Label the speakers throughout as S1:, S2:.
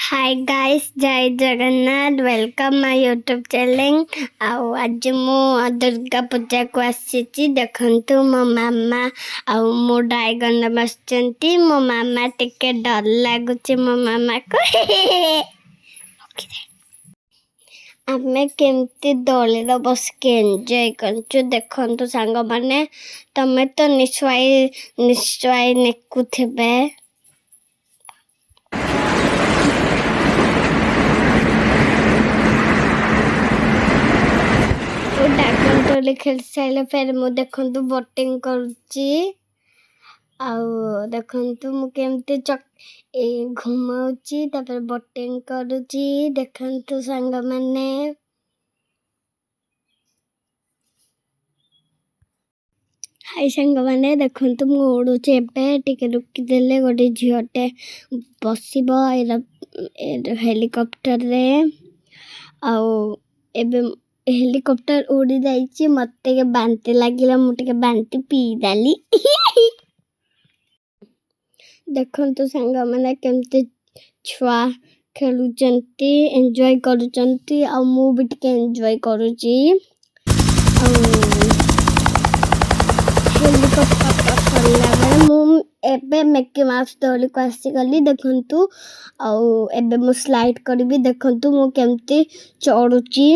S1: Hi guys, जय Jagannath. Welcome my YouTube channel. आज मु दुर्गा पूजा को आसी देखंतु मो मामा आउ मो डायगन बसचंती। मो मामा टिके डर लागुची मो मामा को आमे केमती दौली बस के एंजॉय करछु देखंतु सांग माने। तमे तो निश्चय नेकुथिबे। ड्रैगन टोली खेल सारे फिर मु देखंतु बोटिंग करूची। देखंतु मु केमती घुमाउची तापर बोटिंग करूची। देखंतु संग माने हाय संग माने देखंतु मु उडुची। एबे टिके रुकी देले गोटे झियोटे बसिबो हेलिकॉप्टर रे। एबे हेलिकॉप्टर उड़ी जाइए। मत बांति लगे मुझे बांति पी दाली। देखो सांग मैंने केमती छुआ खेलुचंती एंजॉय करूचंती। आ मु भी टिके एंजॉय करूची। हेलिकॉप्टर सरला बेले मु एबे मिकी माउस डोली को आसी गली। देखंतु एबे मु स्लाइड करबी। देखंतु मु केमती चढ़ुची।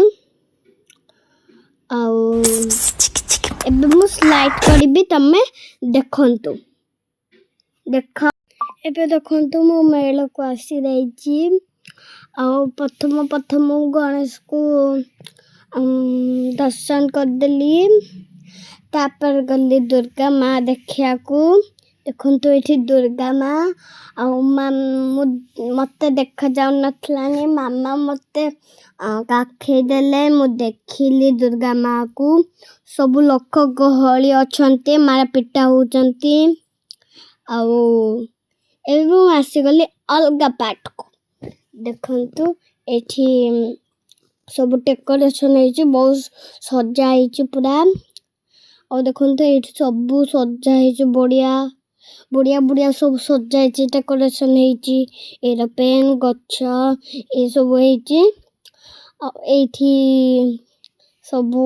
S1: एबे मु स्लाइड करबी तमे देखंतु। एबे देखंतु मु मेल को आसी रहीची। प्रथम गणेश को दर्शन कर देली। तापर गली दुर्गा माँ देखिया को। देखंतु एठी दुर्गा माँ मते देखा जाउ नथलानी। मामा मते काखे देले मु देखिली दुर्गा माँ को। सबु लोक गहली अछंती मारा पिटा होचंती। एवं आसी गली अलगा पार्ट को। देखंतु एठी सब डेकोरेशन है बहुत सजा है पूरा। और देखंतु एठी सब सजा है बढ़िया बढ़िया सब सजा है। डेकोरेशन है एरोप्लेन गच्छ ए सब है। एठी सबु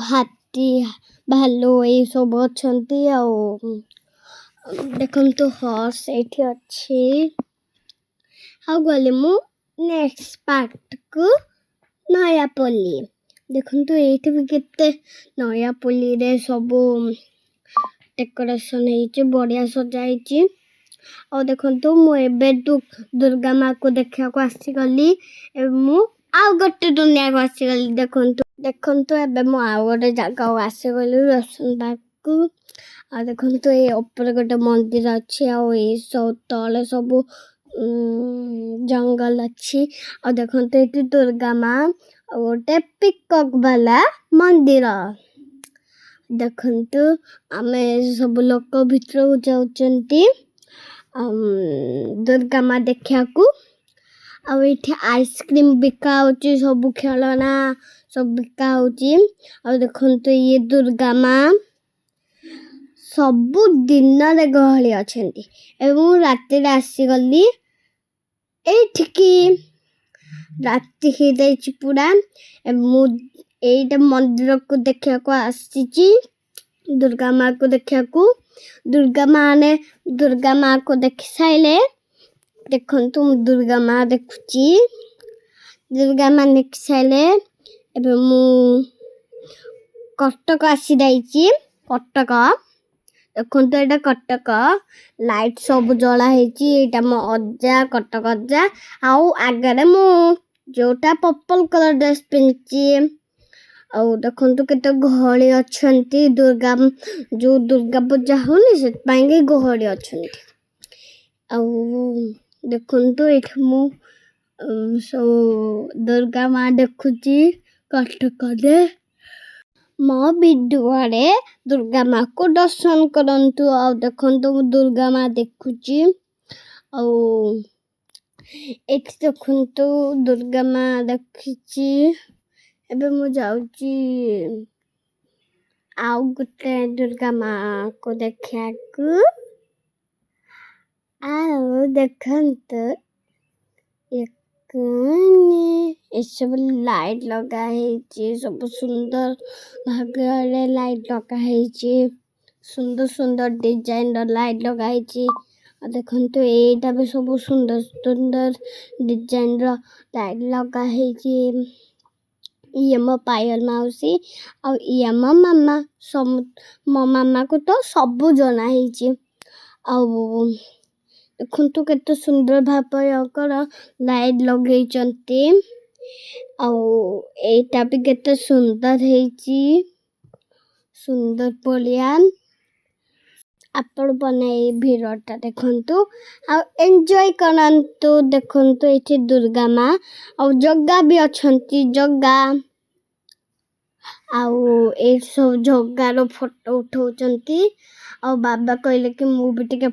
S1: हाथी भालू ए सब अछंती। देखंतु हॉर्स एठी अच्छी। गली मु नेक्स्ट पार्ट को नया पल्ली। देखंतु एठी भी केते नया पल्ली रे सबु डेकोरेशन है बढ़िया सजा है। और देखंतु मु एबे दुर्गा माँ को देखा को आसी गली। मु आउ गोटे दुनिया को आसी गली। देखंतु एबे मु आउ गोटे जगह को आसी गली दर्शन बाकू। आ देखंतु ए ऊपर गोटे मंदिर अछि। आ ए सब तले सब जंगल अछि। और देखंतु एटी दुर्गा माँ गोटे पिकॉक वाला मंदिर। देखंतु आमे सब लोक भितर जाउचंती दुर्गा माँ देखिया को। एठी आइसक्रीम बिका होची। सब खेलना सब बिका होची। और देखंतु ये दुर्गा माँ सबु दिन रे गहली अछंती। एवं राति रे आसी गली एठिकी राति ही देछि पूरा। मु एटा मंदिर को देखिया को आसीची। दुर्गा माँ को देखिया को। दुर्गा माँ को देखि साइले। देखंतु दुर्गा माँ देखुची। दुर्गा माँ देखि साइले एबे मु कटक आसी दाइची। कटक देखंतु एटा कटक लाइट सब जला हेची। एटा मो अज्जा कटक अज्जा। आउ आगरे मु जोटा पर्पल कलर ड्रेस पिनची। देखंतु केते गहली अछंती। जो दुर्गा पूजा होनी से पाएंगे गहली अछंती। देखंतु एठी मु दुर्गा माँ देखुची कटक दे। मो वीडियो रे दुर्गा माँ को दर्शन करंतु। देखंतु दुर्गा माँ देखुची। एठी देखंतु दुर्गा माँ देखुची। एबे मु जाउची आउ गुटे दुर्गा माँ को देखिया को। ଦେଖନ୍ତୁ ଏସବୁ ଲାଇଟ୍ ଲଗା ହେଇଛି, ସବୁ ସୁନ୍ଦର ଭାବରେ ଲାଇଟ୍ ଲଗା ହେଇଛି, ସୁନ୍ଦର ସୁନ୍ଦର ଡିଜାଇନର ଲାଇଟ୍ ଲଗା ହେଇଛି। ଆଉ ଦେଖନ୍ତୁ ଏଇଟା ବି ସବୁ ସୁନ୍ଦର ସୁନ୍ଦର ଡିଜାଇନର ଲାଇଟ୍ ଲଗା ହେଇଛି। ଇଏ ମୋ ପାୟଲ ମାଉସୀ ଆଉ ଇଏ ମୋ ମାମା। ମୋ ମାମାକୁ ତ ସବୁ ଜଣା ହେଇଛି। ଆଉ ଦେଖନ୍ତୁ କେତେ ସୁନ୍ଦର ଭାବରେ ଲାଇଟ୍ ଲଗେଇଛନ୍ତି। ଆଉ ଏଇଟା ବି କେତେ ସୁନ୍ଦର ହେଇଛି, ସୁନ୍ଦର ପଡ଼ିଆ। ଆପଣ ବନେଇ ଭିଡ଼ିଓଟା ଦେଖନ୍ତୁ ଆଉ ଏନ୍ଜୟ କରନ୍ତୁ। ଦେଖନ୍ତୁ ଏଠି ଦୁର୍ଗା ମା ଆଉ ଜଗା ବି ଅଛନ୍ତି, ଜଗା। ଆଉ ଏଇଠି ସବୁ ଜଗାର ଫଟୋ ଉଠଉଛନ୍ତି। ଆଉ ବାବା କହିଲେ କି ମୁଁ ବି ଟିକେ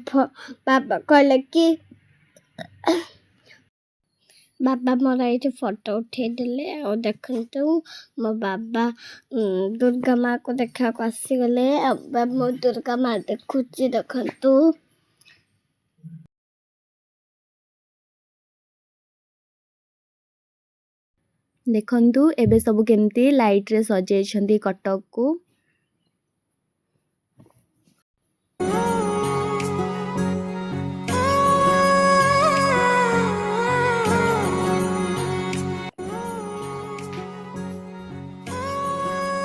S1: ବାବା ମୋର ଏଇଠି ଫଟୋ ଉଠେଇଦେଲେ। ଆଉ ଦେଖନ୍ତୁ ମୋ ବାବା ଦୁର୍ଗା ମାକୁ ଦେଖିବାକୁ ଆସିଗଲେ। ଆଉ ମୋ ଦୁର୍ଗା ମା ଦେଖୁଛି, ଦେଖନ୍ତୁ।
S2: ଦେଖନ୍ତୁ ଏବେ ସବୁ କେମିତି ଲାଇଟ୍ରେ ସଜେଇଛନ୍ତି କଟକକୁ।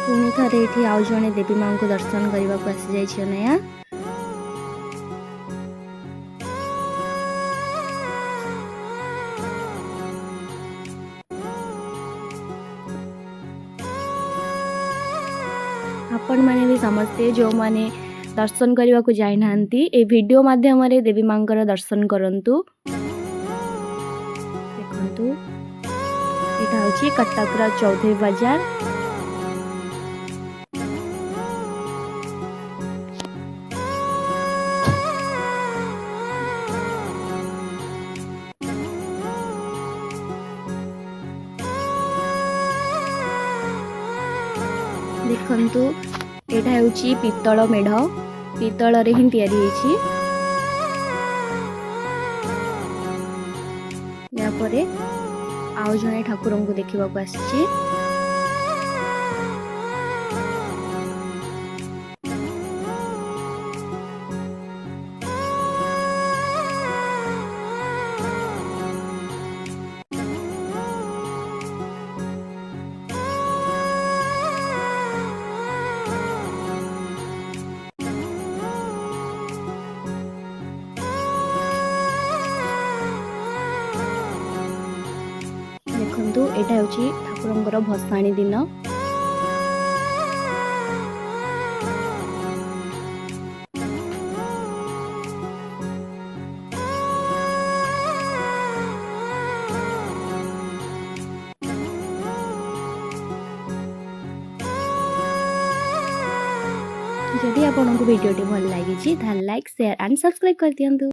S2: ପୁଣି ଥରେ ଏଠି ଆଉ ଜଣେ ଦେବୀ ମାଙ୍କୁ ଦର୍ଶନ କରିବାକୁ ଆସିଯାଇଛି ଅନୟା। ଆପଣମାନେ ବି ସମସ୍ତେ ଯେଉଁମାନେ ଦର୍ଶନ କରିବାକୁ ଯାଇନାହାନ୍ତି এই ଭିଡ଼ିଓ ମାଧ୍ୟମରେ ଦେବୀ ମାଙ୍କର ଦର୍ଶନ କରନ୍ତୁ। ଦେଖନ୍ତୁ ଏଇଟା ହେଉଛି କଟକର ଚୌଧୁରୀ ବଜାର। ଦେଖନ୍ତୁ ଏଇଟା ହେଉଛି ପିତ୍ତଳ ମେଢ଼, ପିତ୍ତଳରେ ହିଁ ତିଆରି ହେଇଛି। यापर आउ जड़े ठाकुर को देखा आसी। देखु यहाँ हूँ ठाकुर भसाणी दिन। जदि आपको वीडियो भल लगी लाइक शेयर एंड सब्सक्राइब कर दियंतु।